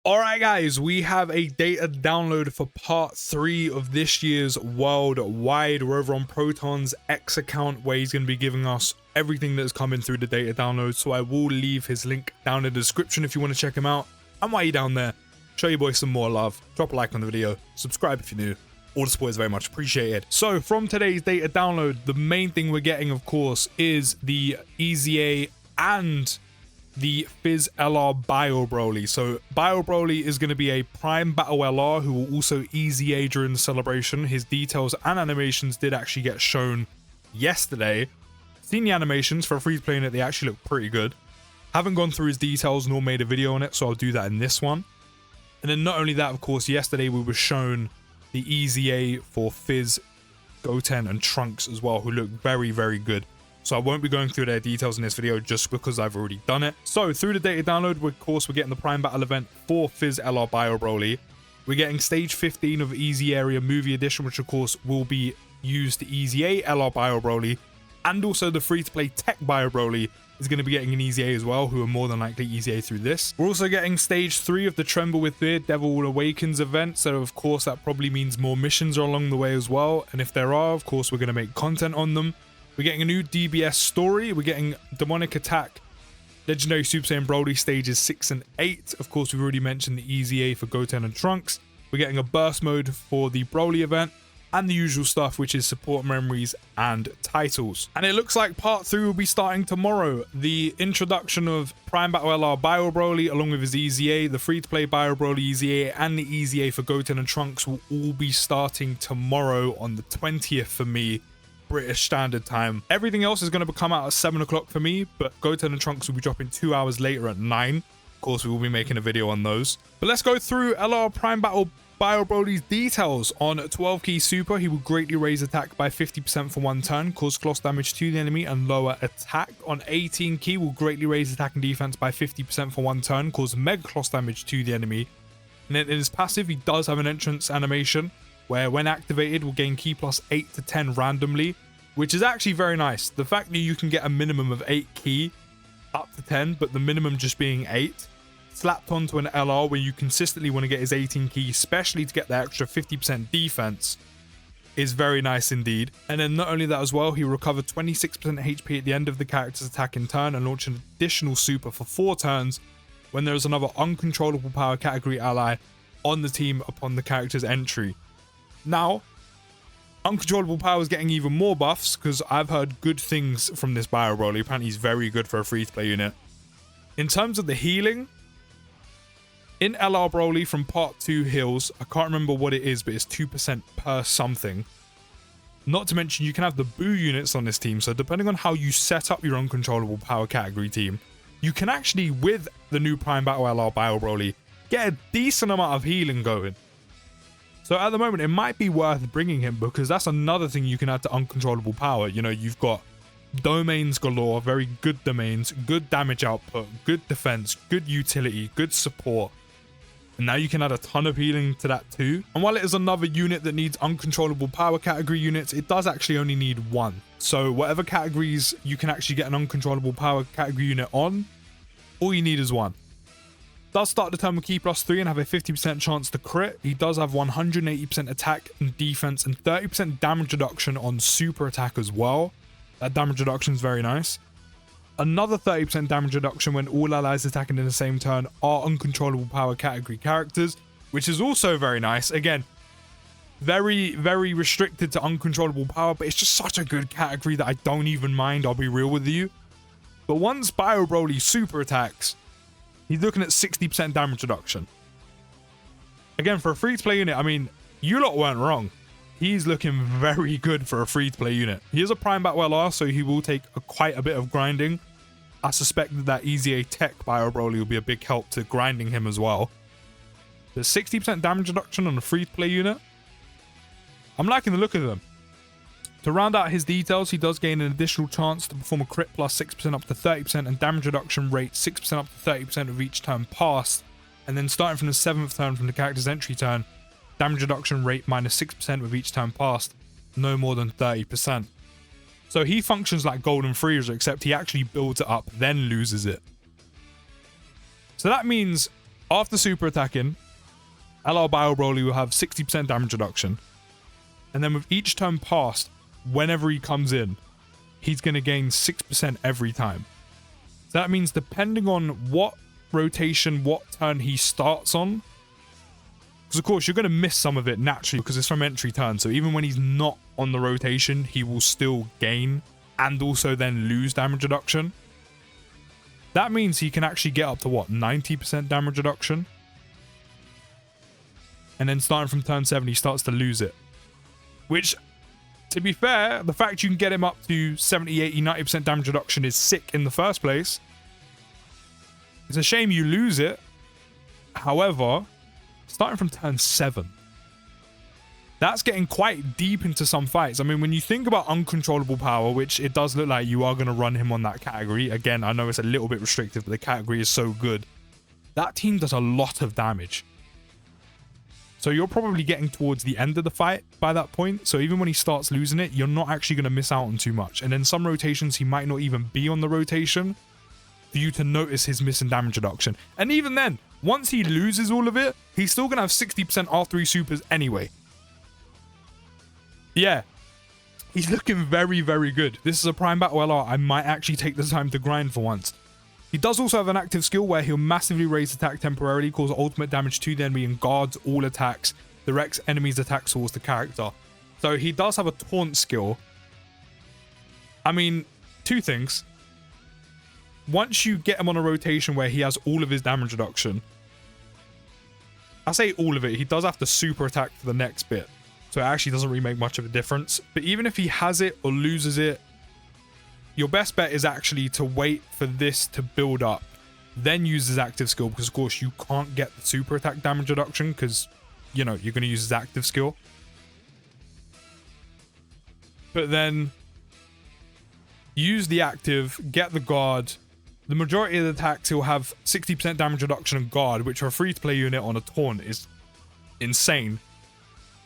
Alright guys, we have a data download for part 3 of this year's worldwide. We're over on Proton's X account where he's going to be giving us everything that's coming through the data download. So I will leave his link down in the description if you want to check him out. And while you're down there, show your boy some more love. Drop a like on the video, subscribe if you're new. All the support is very much appreciated. So from today's data download, the main thing we're getting, of course, is the EZA and the Fizz LR Bio Broly. So Bio Broly is going to be a Prime Battle LR who will also EZA during the celebration. His details and animations did actually get shown yesterday. Seen the animations for a free-to-play unit, they actually look pretty good. Haven't gone through his details nor made a video on it, so I'll do that in this one. And then not only that, of course, yesterday we were shown the EZA for Fizz, Goten and Trunks as well, who look very, very good. So I won't be going through their details in this video just because I've already done it. So through the data download, of course, we're getting the Prime Battle event for Fizz LR Bio Broly. We're getting stage 15 of Easy Area Movie Edition, which of course will be used to EZA LR Bio Broly. And also the free-to-play Tech Bio Broly is going to be getting an EZA as well, who are more than likely EZA through this. We're also getting stage 3 of the Tremble with Fear Devil Awakens event. So of course that probably means more missions are along the way as well. And if there are, of course, we're going to make content on them. We're getting a new DBS story. We're getting Demonic Attack, Legendary Super Saiyan Broly stages 6 and 8. Of course, we've already mentioned the EZA for Goten and Trunks. We're getting a burst mode for the Broly event and the usual stuff, which is support memories and titles. And it looks like part 3 will be starting tomorrow. The introduction of Prime Battle LR Bio Broly along with his EZA, the free-to-play Bio Broly EZA and the EZA for Goten and Trunks will all be starting tomorrow on the 20th for me, British Standard Time. Everything else is going to come out at 7 o'clock for me, but Goten and Trunks will be dropping 2 hours later at 9. Of course, we will be making a video on those. But let's go through LR Prime Battle Bio Broly's details. On 12 key super, he will greatly raise attack by 50% for 1 turn, cause cloth damage to the enemy and lower attack. On 18 key, will greatly raise attack and defense by 50% for 1 turn, cause mega cloth damage to the enemy. And then in his passive, he does have an entrance animation where when activated will gain key plus 8 to 10 randomly, which is actually very nice. The fact that you can get a minimum of 8 key up to 10, but the minimum just being 8, slapped onto an LR where you consistently want to get his 18 key, especially to get the extra 50% defense, is very nice indeed. And then not only that as well, he will recover 26% HP at the end of the character's attack in turn and launch an additional super for 4 turns when there is another uncontrollable power category ally on the team upon the character's entry. Now, uncontrollable power is getting even more buffs because I've heard good things from this Bio Broly. Apparently he's very good for a free-to-play unit. In terms of the healing, in LR Broly from part 2 heals, I can't remember what it is, but it's 2% per something. Not to mention you can have the Boo units on this team, so depending on how you set up your uncontrollable power category team, you can actually, with the new Prime Battle LR Bio Broly, get a decent amount of healing going. So at the moment, it might be worth bringing him because that's another thing you can add to uncontrollable power. You know, you've got domains galore, very good domains, good damage output, good defense, good utility, good support. And now you can add a ton of healing to that too. And while it is another unit that needs uncontrollable power category units, it does actually only need 1. So whatever categories you can actually get an uncontrollable power category unit on, all you need is 1. Does start the turn with key plus 3 and have a 50% chance to crit. He does have 180% attack and defense and 30% damage reduction on super attack as well. That damage reduction is very nice. Another 30% damage reduction when all allies attacking in the same turn are uncontrollable power category characters, which is also very nice. Again, very, very restricted to uncontrollable power, but it's just such a good category that I don't even mind, I'll be real with you. But once Bio Broly super attacks, he's looking at 60% damage reduction. Again, for a free-to-play unit, I mean, you lot weren't wrong. He's looking very good for a free-to-play unit. He is a Prime Battle LR, so he will take quite a bit of grinding. I suspect that EZA Tech Bio Broly will be a big help to grinding him as well. The 60% damage reduction on a free-to-play unit. I'm liking the look of them. To round out his details, he does gain an additional chance to perform a crit plus 6% up to 30% and damage reduction rate 6% up to 30% of each turn passed. And then starting from the 7th turn from the character's entry turn, damage reduction rate minus 6% with each turn passed, no more than 30%. So he functions like Golden Freezer, except he actually builds it up, then loses it. So that means After super attacking, LR Bio Broly will have 60% damage reduction. And then with each turn passed, whenever he comes in, he's going to gain 6% every time. So that means depending on what rotation, what turn he starts on, because of course you're going to miss some of it naturally because it's from entry turn. So even when he's not on the rotation, he will still gain and also then lose damage reduction. That means he can actually get up to what, 90% damage reduction? And then starting from turn 7, he starts to lose it. Which, to be fair, the fact you can get him up to 70, 80, 90% damage reduction is sick in the first place. It's a shame you lose it. However, starting from turn 7, that's getting quite deep into some fights. I mean, when you think about uncontrollable power, which it does look like you are going to run him on that category. Again, I know it's a little bit restrictive, but the category is so good. That team does a lot of damage. So you're probably getting towards the end of the fight by that point. So even when he starts losing it, you're not actually going to miss out on too much. And then some rotations, he might not even be on the rotation for you to notice his missing damage reduction. And even then, once he loses all of it, he's still going to have 60% after he supers anyway. Yeah, he's looking very, very good. This is a Prime Battle LR I might actually take the time to grind for once. He does also have an active skill where he'll massively raise attack temporarily, cause ultimate damage to the enemy, and guards all attacks, directs enemies' attacks towards the character. So he does have a taunt skill. I mean, two things. Once you get him on a rotation where he has all of his damage reduction, I say all of it, he does have to super attack for the next bit. So it actually doesn't really make much of a difference. But even if he has it or loses it, your best bet is actually to wait for this to build up, then use his active skill, because of course you can't get the super attack damage reduction because, you know, you're going to use his active skill. But then use the active, get the guard. The majority of the attacks he'll have 60% damage reduction and guard, which for a free-to-play unit on a taunt is insane.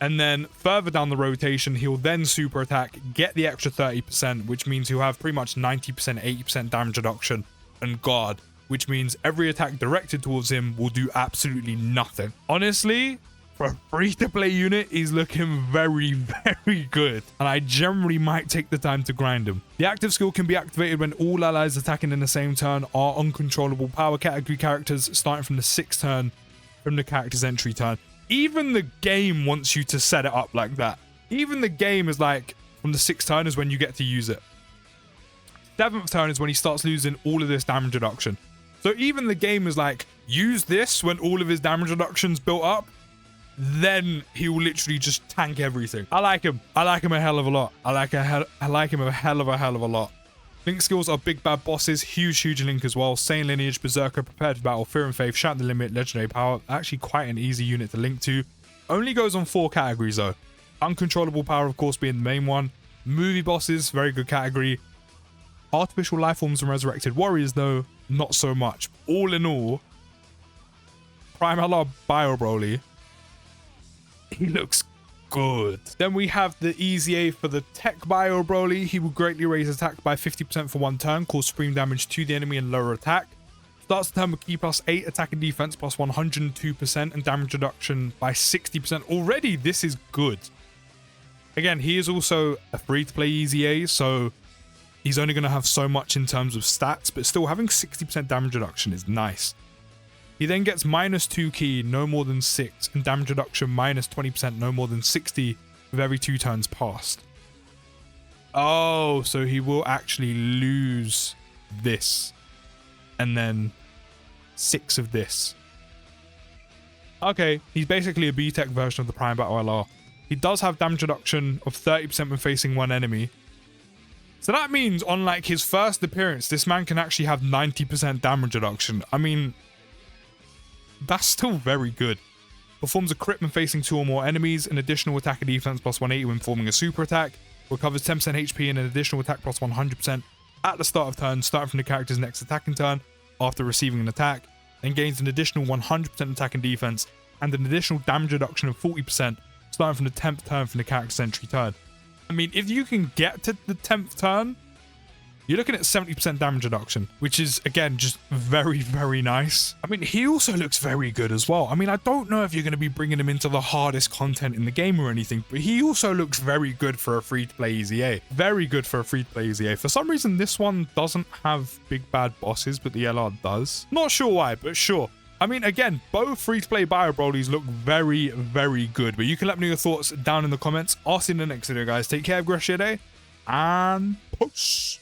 And then further down the rotation, he'll then super attack, get the extra 30%, which means he'll have pretty much 90%, 80% damage reduction and guard, which means every attack directed towards him will do absolutely nothing. Honestly, for a free-to-play unit, he's looking very, very good. And I generally might take the time to grind him. The active skill can be activated when all allies attacking in the same turn are uncontrollable power category characters starting from the 6th turn from the character's entry turn. Even the game wants you to set it up like that. Even the game is like, from the 6th turn is when you get to use it. 7th turn is when he starts losing all of this damage reduction. So even the game is like, use this when all of his damage reduction's built up. Then he will literally just tank everything. I like him. I like him a hell of a lot. I like him a hell of a lot. Link skills are big bad bosses, huge Link as well. Saiyan Lineage, Berserker, Prepared for Battle, Fear and Faith, Shout the Limit, Legendary Power. Actually quite an easy unit to link to. Only goes on 4 categories though. Uncontrollable Power of course being the main one. Movie bosses, very good category. Artificial life forms and resurrected warriors though, not so much. All in all, Prime LR Bio Broly, he looks good. Then we have the Easy A for the Tech Bio Broly. He will greatly raise attack by 50% for 1 turn, cause supreme damage to the enemy and lower attack. Starts the turn with key +8 attack and defense plus 102% and damage reduction by 60%. Already this is good. Again, he is also a free-to-play Easy A, so he's only going to have so much in terms of stats, but still having 60% damage reduction is nice. He then gets -2 key, no more than 6, and damage reduction -20%, no more than 60 with every 2 turns passed. Oh, so he will actually lose this, and then 6 of this. Okay, he's basically a B-Tech version of the Prime Battle LR. He does have damage reduction of 30% when facing one enemy. So that means on like his first appearance, this man can actually have 90% damage reduction. I mean, that's still very good. Performs a crit when facing 2 or more enemies, an additional attack and defense plus 180 when forming a super attack, recovers 10% HP and an additional attack plus 100% at the start of turn, starting from the character's next attacking turn after receiving an attack, and gains an additional 100% attack and defense, and an additional damage reduction of 40% starting from the 10th turn from the character's entry turn. I mean, if you can get to the 10th turn, you're looking at 70% damage reduction, which is, again, just very, very nice. I mean, he also looks very good as well. I mean, I don't know if you're going to be bringing him into the hardest content in the game or anything, but he also looks very good for a free-to-play EZA. Very good for a free-to-play EZA. For some reason, this one doesn't have big bad bosses, but the LR does. Not sure why, but sure. I mean, again, both free-to-play Bio Brolys look very, very good, but you can let me know your thoughts down in the comments. I'll see you in the next video, guys. Take care, have a great day, and peace.